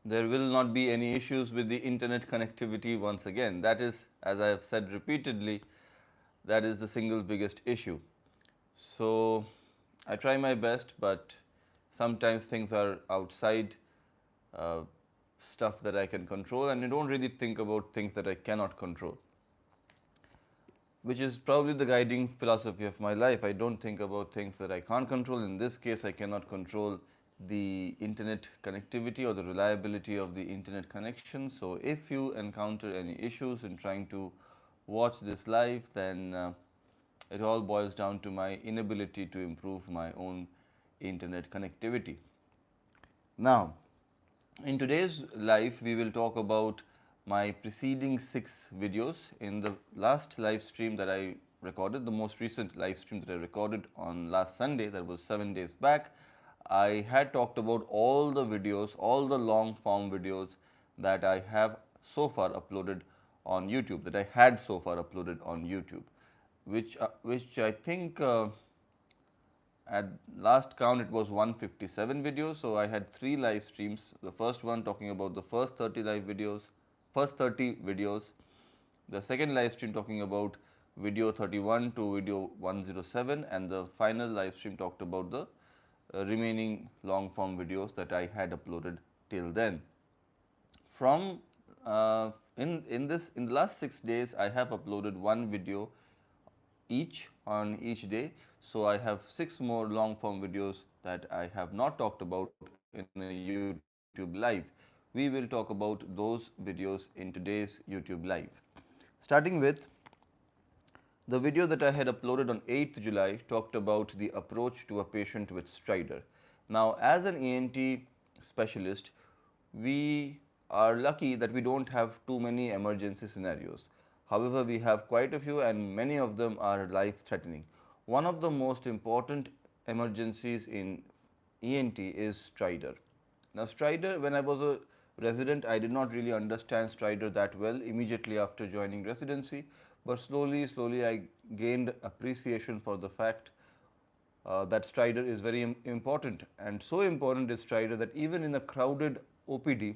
there will not be any issues with the internet connectivity once again. That is, as I have said repeatedly, that is the single biggest issue. So, I try my best, but sometimes things are outside uh, stuff that I can control, and I don't really think about things that I cannot control, which is probably the guiding philosophy of my life. I don't think about things that I can't control. In this case, I cannot control the internet connectivity or the reliability of the internet connection. So, if you encounter any issues in trying to watch this live, then it all boils down to my inability to improve my own internet connectivity. Now, in today's live, we will talk about my preceding 6 videos. In the last live stream that I recorded, the most recent live stream that I recorded on last Sunday, that was 7 days back, I had talked about all the videos, all the long form videos that I have so far uploaded on YouTube, that I had so far uploaded on YouTube, which I think at last count it was 157 videos. So, I had 3 live streams. The first one talking about the first 30 live videos, first 30 videos. The second live stream talking about video 31 to video 107, and the final live stream talked about the remaining long form videos that I had uploaded till then. From in the last 6 days, I have uploaded one video each on each day. So, I have 6 more long form videos that I have not talked about in a YouTube live. We will talk about those videos in today's YouTube live. Starting with the video that I had uploaded on 8th July talked about the approach to a patient with stridor. Now, as an ENT specialist, we are lucky that we don't have too many emergency scenarios. However, we have quite a few, and many of them are life threatening. One of the most important emergencies in ENT is stridor. Now, stridor, when I was a resident, I did not really understand stridor that well immediately after joining residency, but slowly I gained appreciation for the fact that stridor is very important, and so important is stridor that even in a crowded OPD,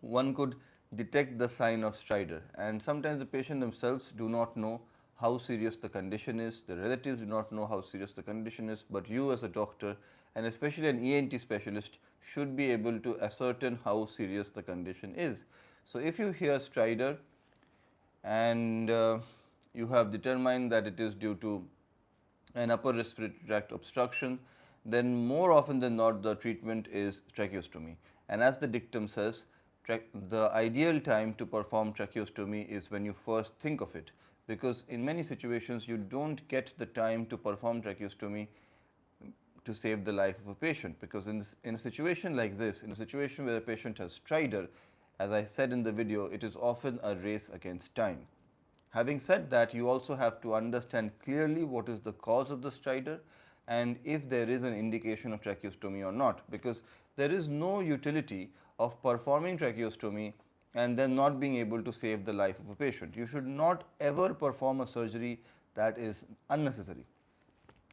one could detect the sign of stridor, and sometimes the patient themselves do not know how serious the condition is, the relatives do not know how serious the condition is, but you as a doctor and especially an ENT specialist should be able to ascertain how serious the condition is. So, if you hear stridor and you have determined that it is due to an upper respiratory tract obstruction, then more often than not the treatment is tracheostomy. And as the dictum says, the ideal time to perform tracheostomy is when you first think of it, because in many situations you do not get the time to perform tracheostomy to save the life of a patient, because in a situation like this, in a situation where a patient has stridor, as I said in the video, it is often a race against time. Having said that, you also have to understand clearly what is the cause of the stridor and if there is an indication of tracheostomy or not, because there is no utility of performing tracheostomy and then not being able to save the life of a patient. You should not ever perform a surgery that is unnecessary.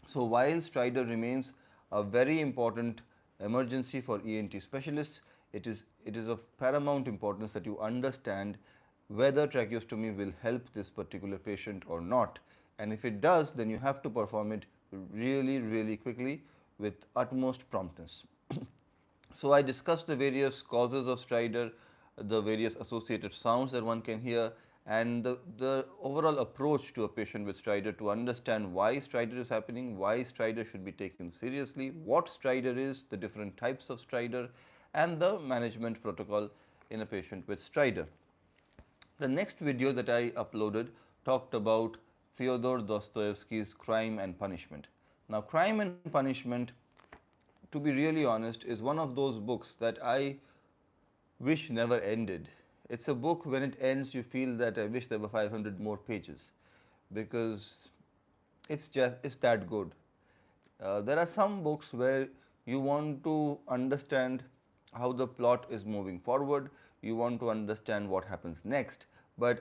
So, while stridor remains a very important emergency for ENT specialists, it is of paramount importance that you understand whether tracheostomy will help this particular patient or not, and if it does, then you have to perform it really quickly with utmost promptness. So, I discussed the various causes of stridor, the various associated sounds that one can hear, and the overall approach to a patient with stridor to understand why stridor is happening, why stridor should be taken seriously, what stridor is, the different types of stridor, and the management protocol in a patient with stridor. The next video that I uploaded talked about Fyodor Dostoevsky's Crime and Punishment. Now, Crime and Punishment, to be really honest, is one of those books that I wish never ended. It's a book, when it ends, you feel that I wish there were 500 more pages, because it's that good. There are some books where you want to understand how the plot is moving forward, you want to understand what happens next, but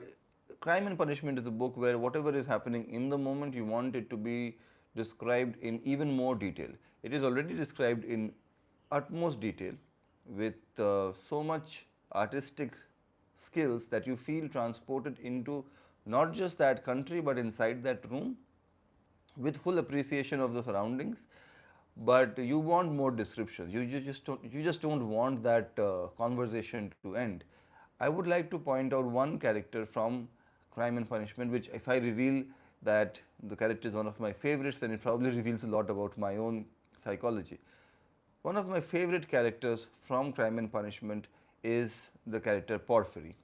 Crime and Punishment is a book where whatever is happening in the moment, you want it to be described in even more detail. It is already described in utmost detail, with so much artistic skills that you feel transported into not just that country but inside that room with full appreciation of the surroundings, but you want more descriptions. You just don't want that conversation to end. I would like to point out one character from Crime and Punishment, which if I reveal that the character is one of my favorites, then it probably reveals a lot about my own psychology. One of my favorite characters from Crime and Punishment is the character Porphyry.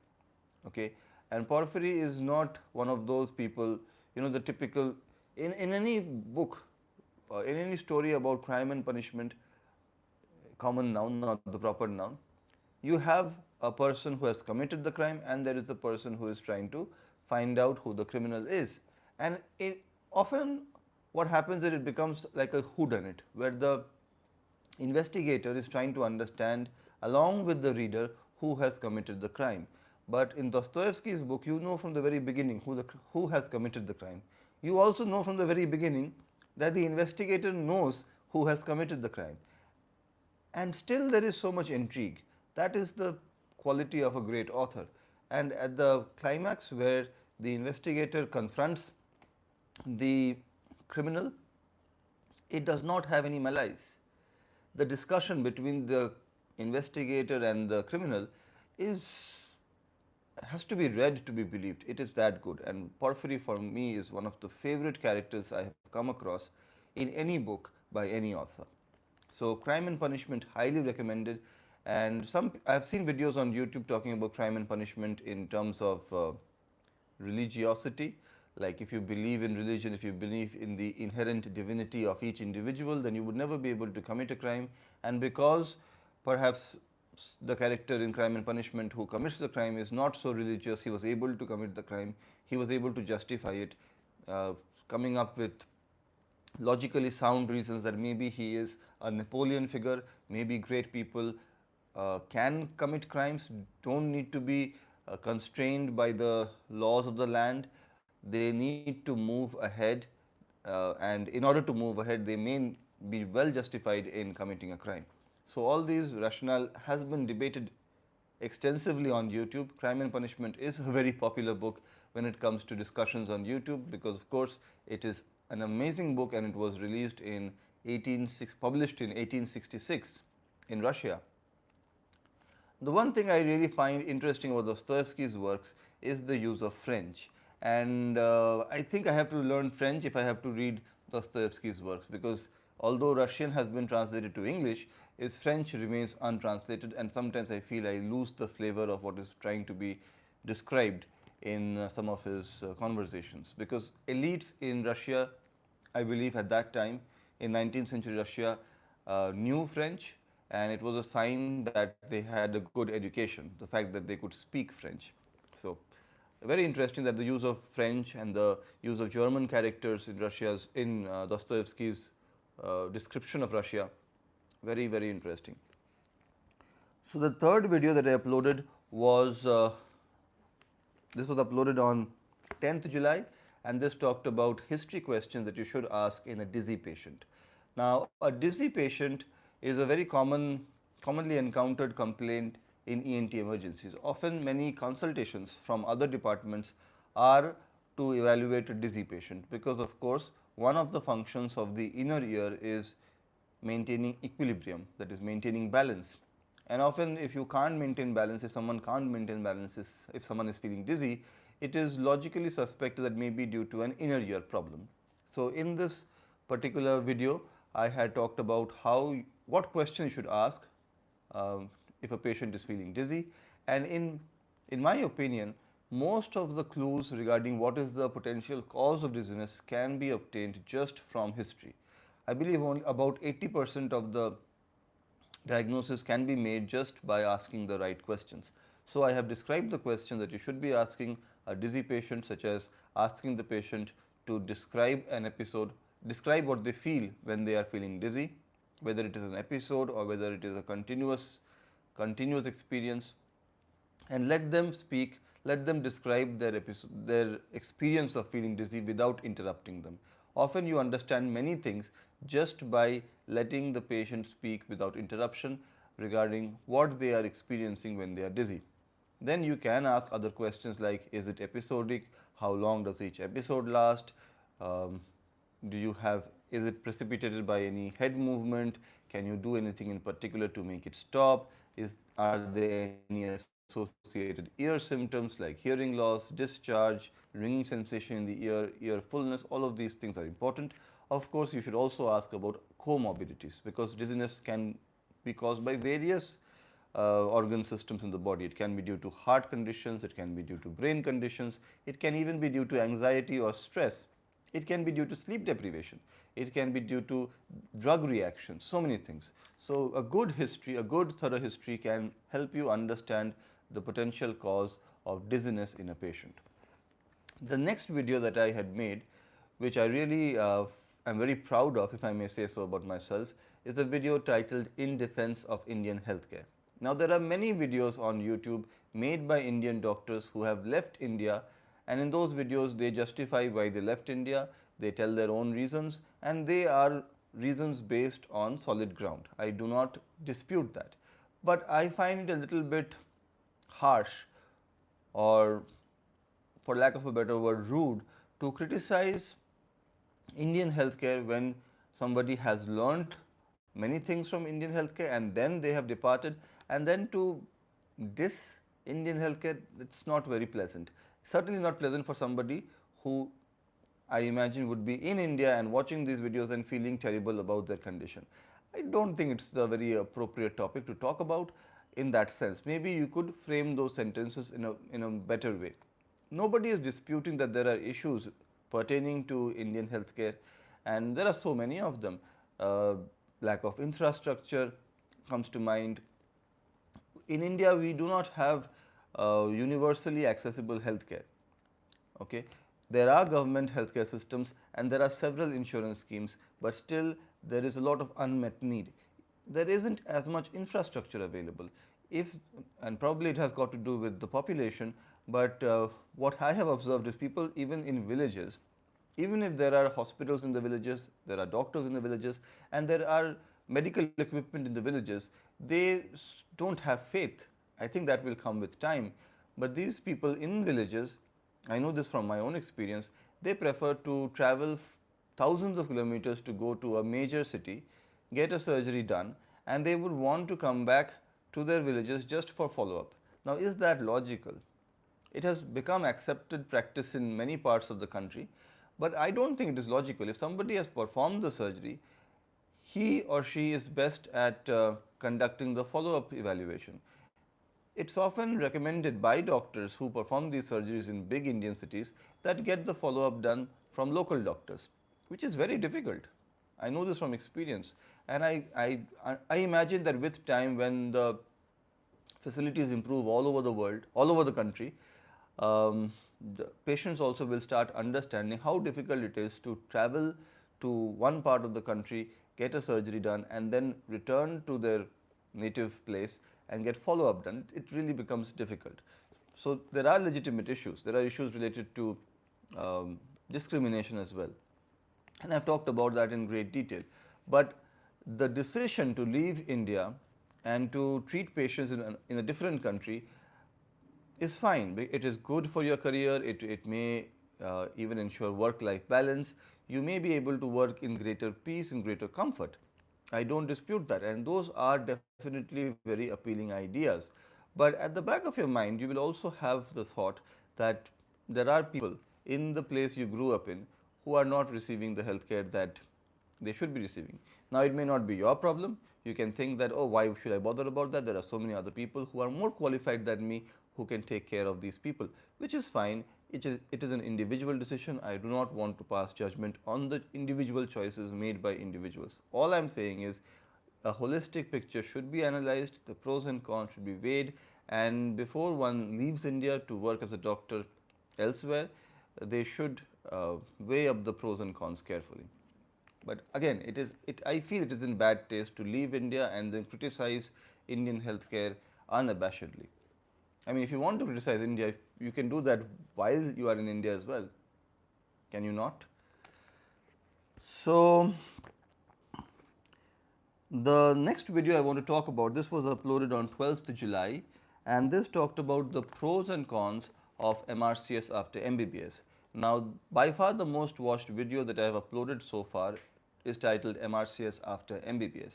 Okay, and Porphyry is not one of those people, the typical, in any book, in any story about crime and punishment, common noun, not the proper noun, you have a person who has committed the crime and there is a person who is trying to find out who the criminal is. And often what happens is it becomes like a whodunit, where the investigator is trying to understand along with the reader who has committed the crime. But in Dostoevsky's book, you know from the very beginning who has committed the crime. You also know from the very beginning that the investigator knows who has committed the crime. And still there is so much intrigue. That is the quality of a great author. And at the climax, where the investigator confronts the criminal, it does not have any malice. The discussion between the investigator and the criminal is has to be read to be believed. It is that good. And Porphyry for me is one of the favorite characters I have come across in any book by any author. So Crime and Punishment, highly recommended. And I have seen videos on YouTube talking about Crime and Punishment in terms of religiosity. Like, if you believe in religion, if you believe in the inherent divinity of each individual, then you would never be able to commit a crime. And because perhaps the character in Crime and Punishment who commits the crime is not so religious, he was able to commit the crime, he was able to justify it, coming up with logically sound reasons that maybe he is a Napoleon figure, maybe great people can commit crimes, don't need to be constrained by the laws of the land. They need to move ahead, and in order to move ahead, they may be well justified in committing a crime. So all these rationale has been debated extensively on YouTube. Crime and Punishment is a very popular book when it comes to discussions on YouTube, because of course it is an amazing book and it was released in published in 1866 in Russia. The one thing I really find interesting about Dostoevsky's works is the use of French. And I think I have to learn French if I have to read Dostoevsky's works, because although Russian has been translated to English, his French remains untranslated, and sometimes I feel I lose the flavor of what is trying to be described in some of his conversations. Because elites in Russia, I believe at that time, in 19th century Russia, knew French, and it was a sign that they had a good education, the fact that they could speak French. So very interesting that the use of French and the use of German characters in Dostoevsky's description of Russia, very, very interesting. So the third video that I uploaded was this was uploaded on 10th July, and this talked about history questions that you should ask in a dizzy patient. Now, a dizzy patient is a very commonly encountered complaint in ENT emergencies. Often many consultations from other departments are to evaluate a dizzy patient, because of course one of the functions of the inner ear is maintaining equilibrium, that is maintaining balance. And often if you can't maintain balance, if someone can't maintain balance, if someone is feeling dizzy, it is logically suspected that may be due to an inner ear problem. So in this particular video, I had talked about what question you should ask if a patient is feeling dizzy. And in my opinion, most of the clues regarding what is the potential cause of dizziness can be obtained just from history. I believe only about 80% of the diagnosis can be made just by asking the right questions. So I have described the questions that you should be asking a dizzy patient, such as asking the patient to describe an episode, describe what they feel when they are feeling dizzy, whether it is an episode or whether it is a continuous experience, and let them speak, let them describe their experience of feeling dizzy without interrupting them. Often you understand many things just by letting the patient speak without interruption. regarding what they are experiencing when they are dizzy. Then you can ask other questions like, is it episodic? How long does each episode last? Um, do you have, is it precipitated by any head movement? Can you do anything in particular to make it stop? Are there any associated ear symptoms like hearing loss, discharge, ringing sensation in the ear fullness? All of these things are important. Of course, you should also ask about comorbidities, because dizziness can be caused by various organ systems in the body. It can be due to heart conditions, it can be due to brain conditions, it can even be due to anxiety or stress, it can be due to sleep deprivation, it can be due to drug reactions, so many things. So a good history, a good thorough history can help you understand the potential cause of dizziness in a patient. The next video that I had made, which I really am very proud of, if I may say so about myself, is a video titled In Defense of Indian Healthcare. Now, there are many videos on YouTube made by Indian doctors who have left India, and in those videos they justify why they left India, they tell their own reasons, and they are reasons based on solid ground. I do not dispute that. But I find it a little bit harsh, or for lack of a better word, rude, to criticize Indian healthcare when somebody has learnt many things from Indian healthcare and then they have departed, and then to diss Indian healthcare, it's not very pleasant. Certainly not pleasant for somebody who I imagine would be in India and watching these videos and feeling terrible about their condition. I don't think it's the very appropriate topic to talk about in that sense. Maybe you could frame those sentences in a better way. Nobody is disputing that there are issues pertaining to Indian healthcare, and there are so many of them. Lack of infrastructure comes to mind. In India, we do not have universally accessible healthcare. Okay, there are government healthcare systems and there are several insurance schemes, but still there is a lot of unmet need. There isn't as much infrastructure available. If, and probably it has got to do with the population, but what I have observed is people even in villages, even if there are hospitals in the villages, there are doctors in the villages, and there are medical equipment in the villages, they don't have faith. I think that will come with time. But these people in villages, I know this from my own experience, they prefer to travel thousands of kilometers to go to a major city, get a surgery done, and they would want to come back to their villages just for follow-up. Now, is that logical? It has become accepted practice in many parts of the country, but I don't think it is logical. If somebody has performed the surgery, he or she is best at conducting the follow-up evaluation. It's often recommended by doctors who perform these surgeries in big Indian cities that get the follow-up done from local doctors, which is very difficult. I know this from experience, and I imagine that with time, when the facilities improve all over the world, all over the country, the patients also will start understanding how difficult it is to travel to one part of the country, get a surgery done, and then return to their native place and get follow-up done. It really becomes difficult. So there are legitimate issues. There are issues related to discrimination as well. And I've talked about that in great detail. But the decision to leave India and to treat patients in a different country is fine. It is good for your career. It may even ensure work-life balance. You may be able to work in greater peace, in greater comfort. I don't dispute that, and those are definitely very appealing ideas. But at the back of your mind, you will also have the thought that there are people in the place you grew up in who are not receiving the healthcare that they should be receiving. Now, it may not be your problem. You can think that, oh, why should I bother about that? There are so many other people who are more qualified than me who can take care of these people, which is fine. It is an individual decision. I do not want to pass judgment on the individual choices made by individuals. All I'm saying is a holistic picture should be analyzed, the pros and cons should be weighed, and before one leaves India to work as a doctor elsewhere, they should weigh up the pros and cons carefully. But again, I feel it is in bad taste to leave India and then criticize Indian healthcare unabashedly. I mean, if you want to criticize India, you can do that while you are in India as well. Can you not? So, The next video I want to talk about, this was uploaded on 12th July, and this talked about the pros and cons of MRCS after MBBS. Now, by far the most watched video that I have uploaded so far is titled MRCS after MBBS.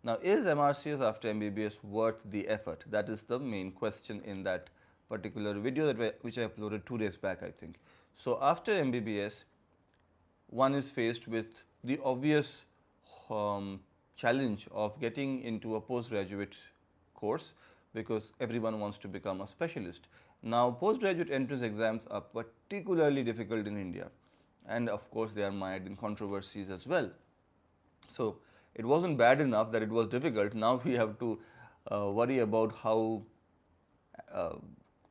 Now, is MRCS after MBBS worth the effort? That is the main question in that particular video which I uploaded 2 days back, I think. So, after MBBS, one is faced with the obvious challenge of getting into a postgraduate course because everyone wants to become a specialist. Now, postgraduate entrance exams are particularly difficult in India, and of course, they are mired in controversies as well. So, it wasn't bad enough that it was difficult. Now, we have to worry about how uh,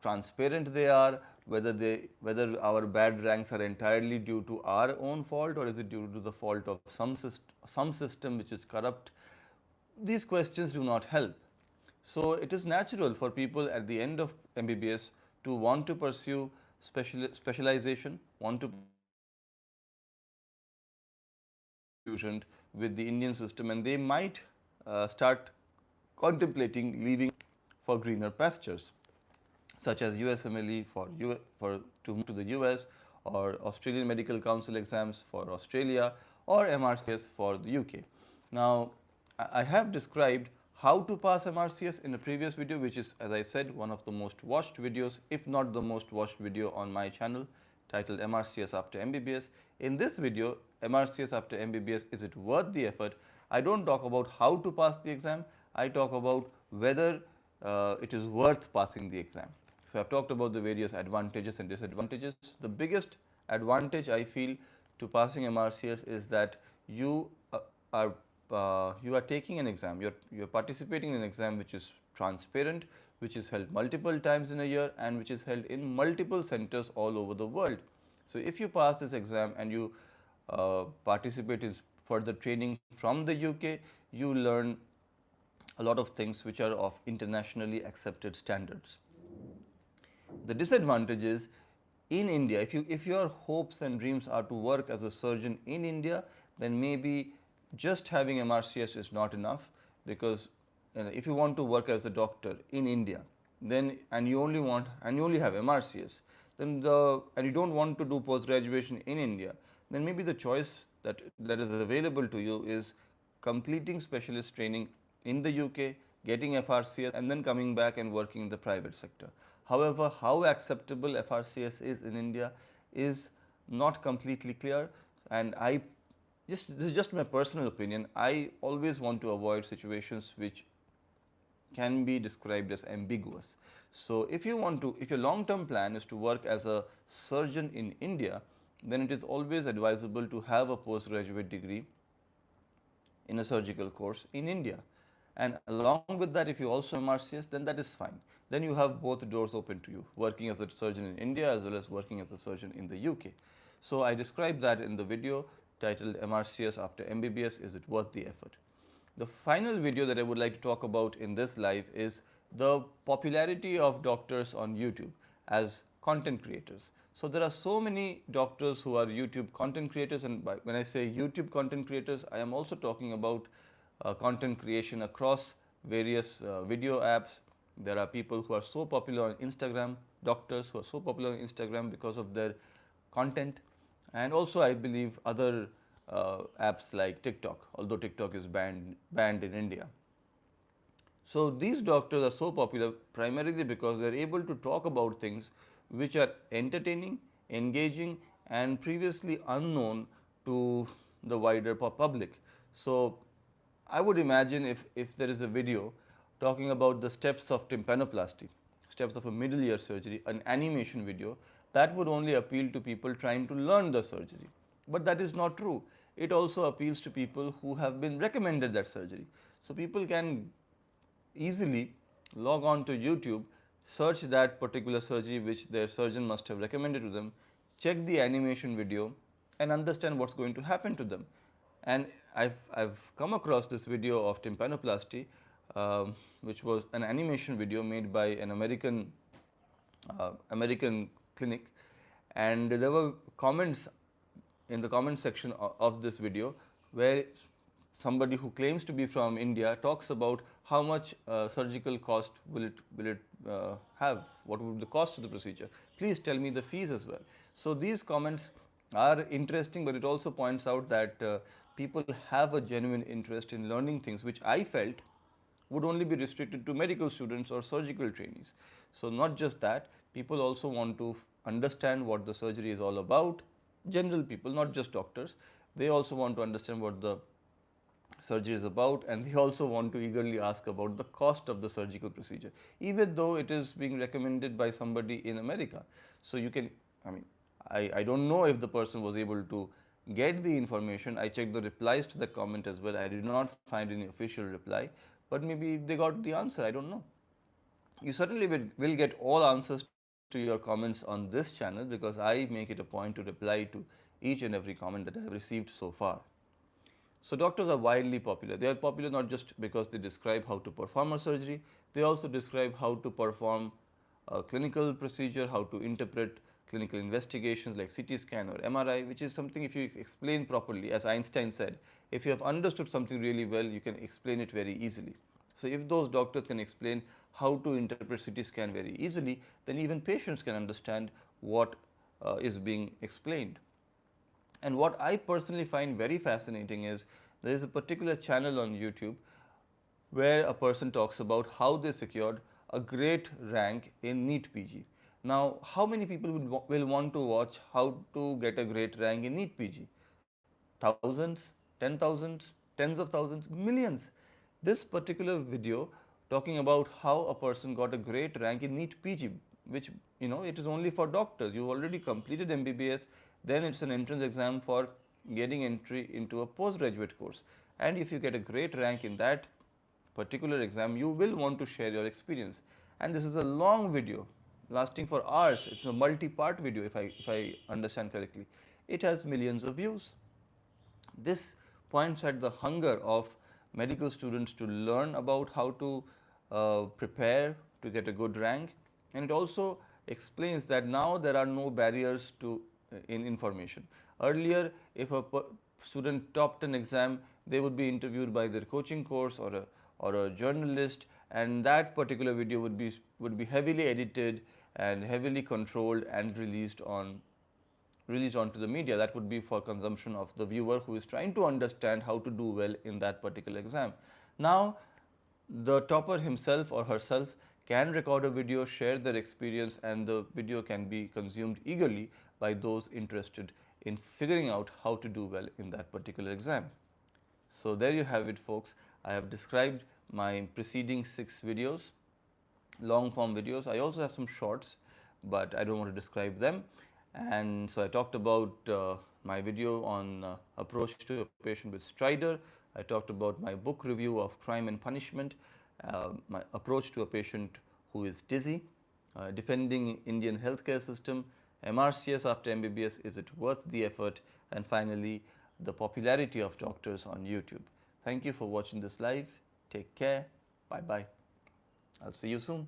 transparent they are, whether our bad ranks are entirely due to our own fault or is it due to the fault of some system which is corrupt. These questions do not help. So it is natural for people at the end of MBBS to want to pursue specialization, want to pursue disillusioned with the Indian system, and they might start contemplating leaving for greener pastures, such as USMLE to move to the US, or Australian Medical Council exams for Australia, or MRCS for the UK. Now, I have described how to pass MRCS in a previous video, which is, as I said, one of the most watched videos, if not the most watched video on my channel, titled MRCS after MBBS. In this video, MRCS after MBBS, is it worth the effort? I don't talk about how to pass the exam, I talk about whether it is worth passing the exam. So, I have talked about the various advantages and disadvantages. The biggest advantage I feel to passing MRCS is that you are you are taking an exam, you are participating in an exam which is transparent, which is held multiple times in a year, and which is held in multiple centers all over the world. So, if you pass this exam and you participate in further training from the UK, you learn a lot of things which are of internationally accepted standards. The disadvantage is, in India, if your hopes and dreams are to work as a surgeon in India, then maybe just having MRCS is not enough, because if you want to work as a doctor in India, then and you only have MRCS, then and you don't want to do post graduation in India, then maybe the choice that is available to you is completing specialist training in the UK, getting FRCS, and then coming back and working in the private sector. However, how acceptable FRCS is in India is not completely clear, and this is just my personal opinion. I always want to avoid situations which can be described as ambiguous. So, if your long-term plan is to work as a surgeon in India, then it is always advisable to have a postgraduate degree in a surgical course in India. And along with that, if you also MRCS, then that is fine. Then you have both doors open to you, working as a surgeon in India as well as working as a surgeon in the UK. So I described that in the video titled MRCS after MBBS, is it worth the effort? The final video that I would like to talk about in this live is the popularity of doctors on YouTube as content creators. So there are so many doctors who are YouTube content creators, and when I say YouTube content creators, I am also talking about content creation across various video apps. There are people who are so popular on Instagram, doctors who are so popular on Instagram because of their content, and also I believe other apps like TikTok, although TikTok is banned in India. So these doctors are so popular primarily because they are able to talk about things which are entertaining, engaging, and previously unknown to the wider public. So I would imagine if there is a video talking about the steps of tympanoplasty, steps of a middle ear surgery, an animation video, that would only appeal to people trying to learn the surgery. But that is not true. It also appeals to people who have been recommended that surgery. So people can easily log on to YouTube, search that particular surgery which their surgeon must have recommended to them, check the animation video, and understand what's going to happen to them. And I've come across this video of tympanoplasty, which was an animation video made by an American clinic, and there were comments in the comment section of this video where somebody who claims to be from India talks about how much surgical cost will it have, what would be the cost of the procedure. Please tell me the fees as well. So these comments are interesting, but it also points out that people have a genuine interest in learning things, which I felt would only be restricted to medical students or surgical trainees. So not just that, people also want to understand what the surgery is all about. General people, not just doctors, they also want to understand what the surgery is about, and they also want to eagerly ask about the cost of the surgical procedure, even though it is being recommended by somebody in America. So you can, I mean, I don't know if the person was able to get the information. I checked the replies to the comment as well. I did not find any official reply, but maybe they got the answer. I don't know. You certainly will get all answers to your comments on this channel, because I make it a point to reply to each and every comment that I have received so far. So doctors are widely popular. They are popular not just because they describe how to perform a surgery, they also describe how to perform a clinical procedure, how to interpret clinical investigations like CT scan or MRI, which is something, if you explain properly, as Einstein said, if you have understood something really well, you can explain it very easily. So if those doctors can explain how to interpret CT scan very easily, then even patients can understand what is being explained. And what I personally find very fascinating is there is a particular channel on YouTube where a person talks about how they secured a great rank in NEET PG. Now, how many people will want to watch how to get a great rank in NEET PG? Thousands, 10,000s, tens of thousands, millions. This particular video talking about how a person got a great rank in NEET PG, which, it is only for doctors. You already completed MBBS, then it's an entrance exam for getting entry into a postgraduate course. And if you get a great rank in that particular exam, you will want to share your experience. And this is a long video lasting for hours. It's a multi-part video, if I understand correctly. It has millions of views. This points at the hunger of medical students to learn about how to prepare to get a good rank, and it also explains that now there are no barriers to in information. Earlier, if a student topped an exam, they would be interviewed by their coaching course or a journalist, and that particular video would be heavily edited and heavily controlled and released onto the media. That would be for consumption of the viewer who is trying to understand how to do well in that particular exam. Now, the topper himself or herself can record a video, share their experience, and the video can be consumed eagerly by those interested in figuring out how to do well in that particular exam. So there you have it, folks. I have described my preceding 6 videos, long form videos. I also have some shorts, but I don't want to describe them. And so I talked about my video on approach to a patient with stridor. I talked about my book review of Crime and Punishment, my approach to a patient who is dizzy, defending Indian healthcare system, MRCS after MBBS, is it worth the effort, and finally the popularity of doctors on YouTube. Thank you for watching this live. Take care. Bye bye. I'll see you soon.